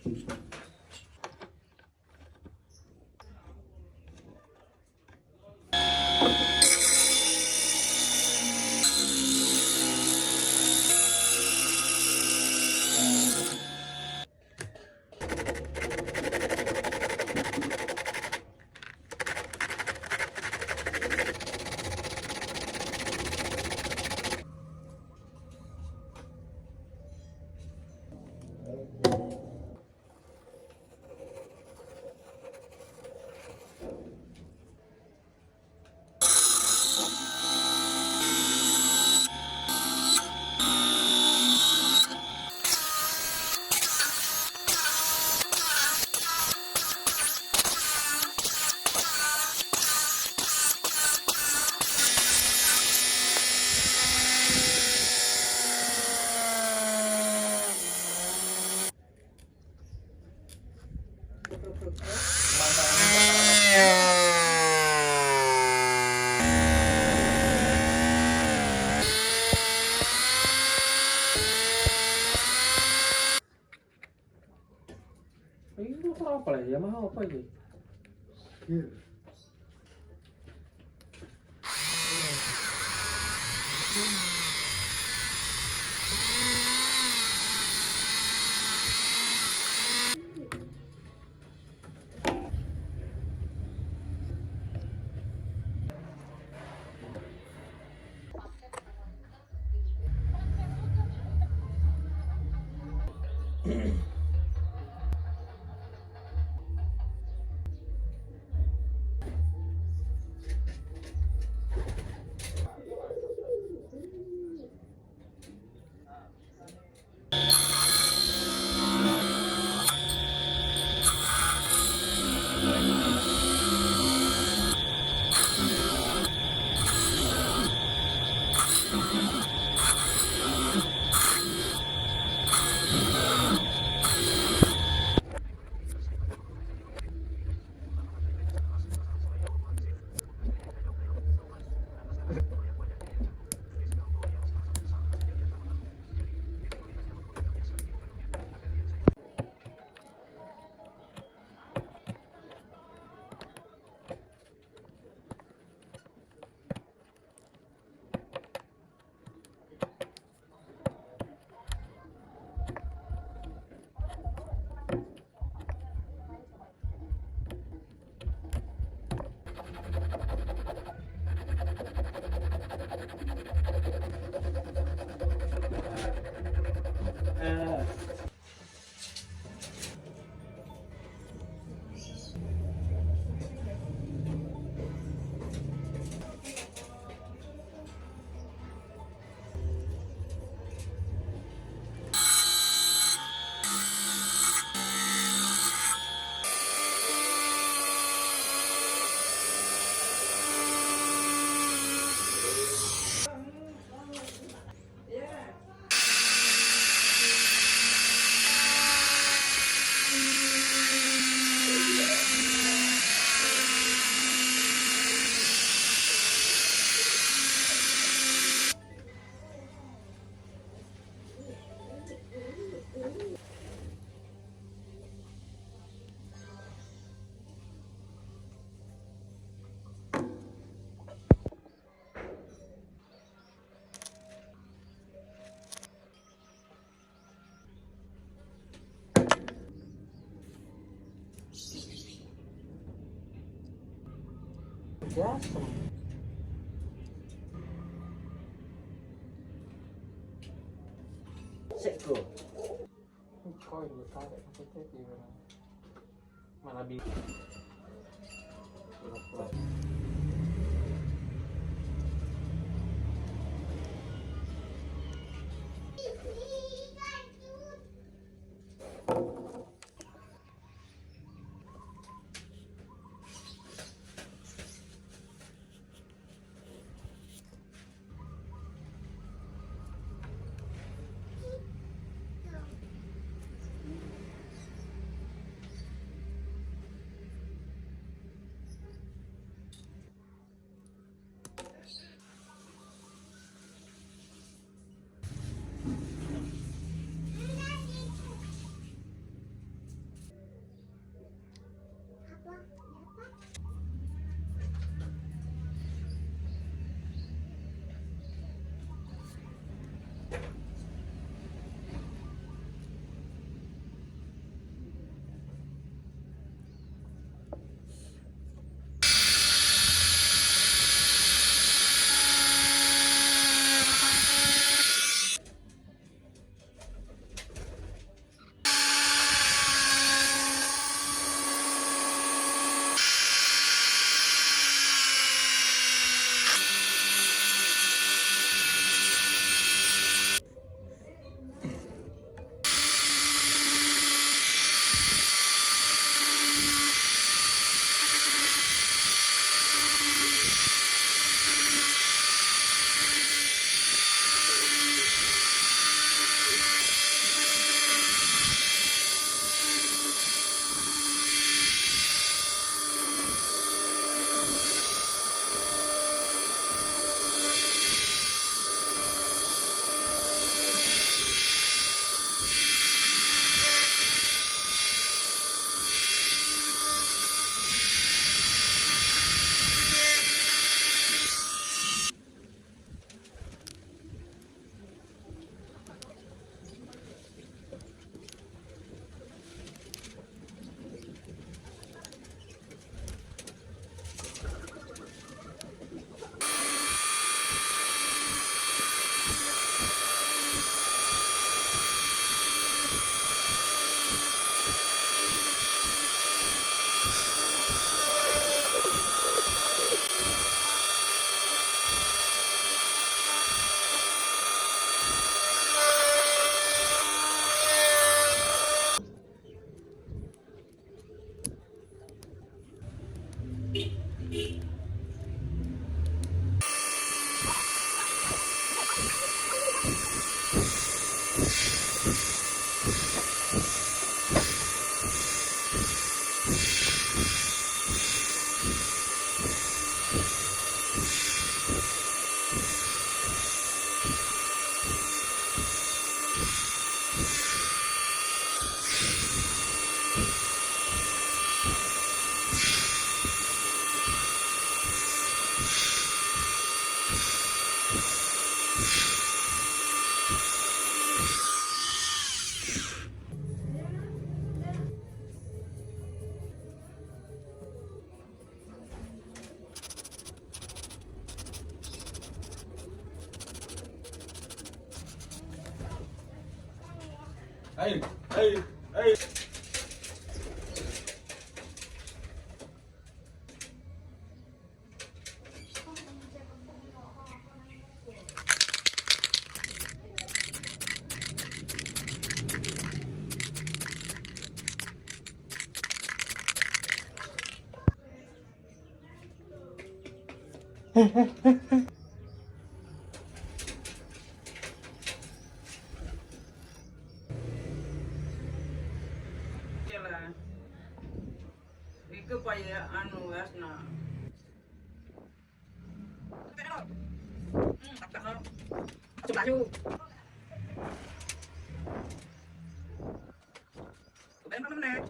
Ini motor apa lah ya? Mahal apa ini? Biasa. Seko. Kau ini tarik apa tadi mana bi? Hey, hey, hey. Itu payah anu asna. Baju. Benar-benar.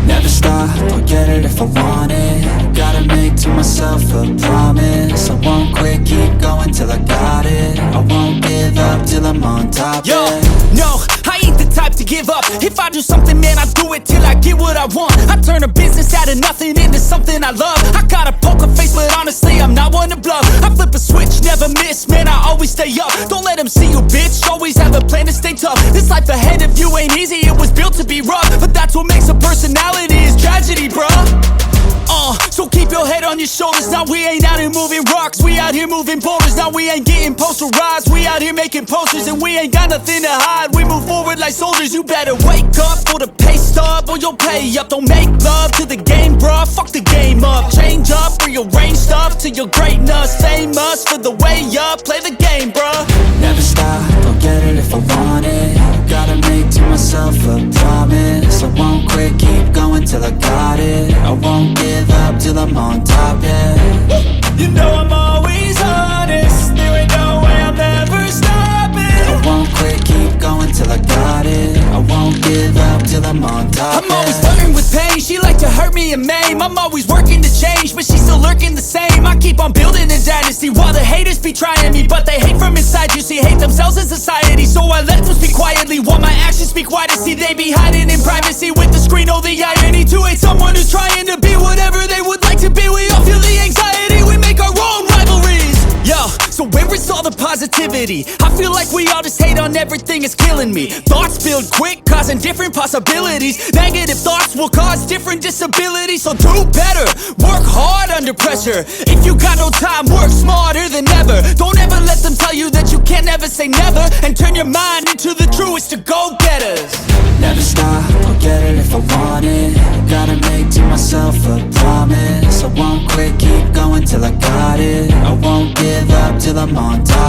Never stop, I'll get it if I want it. Gotta make to myself a promise. I won't quit, keep going till I got it. I won't give up till I'm on top. Yo, yeah. no, I ain't the type to give up. If I do something, man, I do it till I get what I want. I turn a business out of nothing into something I love. I got a poker face, but honestly, I'm not one to bluff. I flip a switch, never miss, man, I always stay up. Don't let them see you, bitch, always have a plan to stay tough. This life ahead of you ain't easy, it was built to be rough. But that's what makes a personality, is tragedy, bruh. So keep your head on your shoulders. Now we ain't out here moving rocks, we out here moving boulders. Now we ain't getting posterized, we out here making posters. And we ain't got nothing to hide, we move forward like soldiers. You better wake up for the pay stub, or you'll pay up. Don't make love to the game, bruh, fuck the game up. Change up, rearrange stuff to your greatness. Famous for the way up, play the game, bruh. Never stop, I'll get it if I want it. Gotta make to myself a promise. I won't quit, keep going till I got it. I won't give up till I'm on top, yeah. You know I'm always honest, there ain't no way I'm ever stopping. I won't quit, keep going till I got it. I won't give up till I'm on top. I'm always flirting with pain, she like to hurt me and maim. I'm always working to change, but she's still lurking the same. I keep on building a dynasty while the haters be trying me. But they hate from inside, you see, hate themselves in society. So I let them speak quietly while my actions speak wider. See, they be hiding in privacy with the screen. Oh, the irony to hate someone who's trying to be whatever they would like to be. We all feel the anxiety, we make our own rivalries. Yo, so where is all the positivity? I feel like we all just hate on everything, it's killing me. Thoughts build quick, causing different possibilities. Negative thoughts will cause different disabilities. So do better, work hard under pressure. If you got no time, work smarter than ever. Don't ever let them tell you that you can't never say never. And turn your mind into the truest to go-getters. Never stop, I'll get it if I want it. Gotta make to myself a promise. I won't quit, keep going till I got it. I won't give up till I'm on top.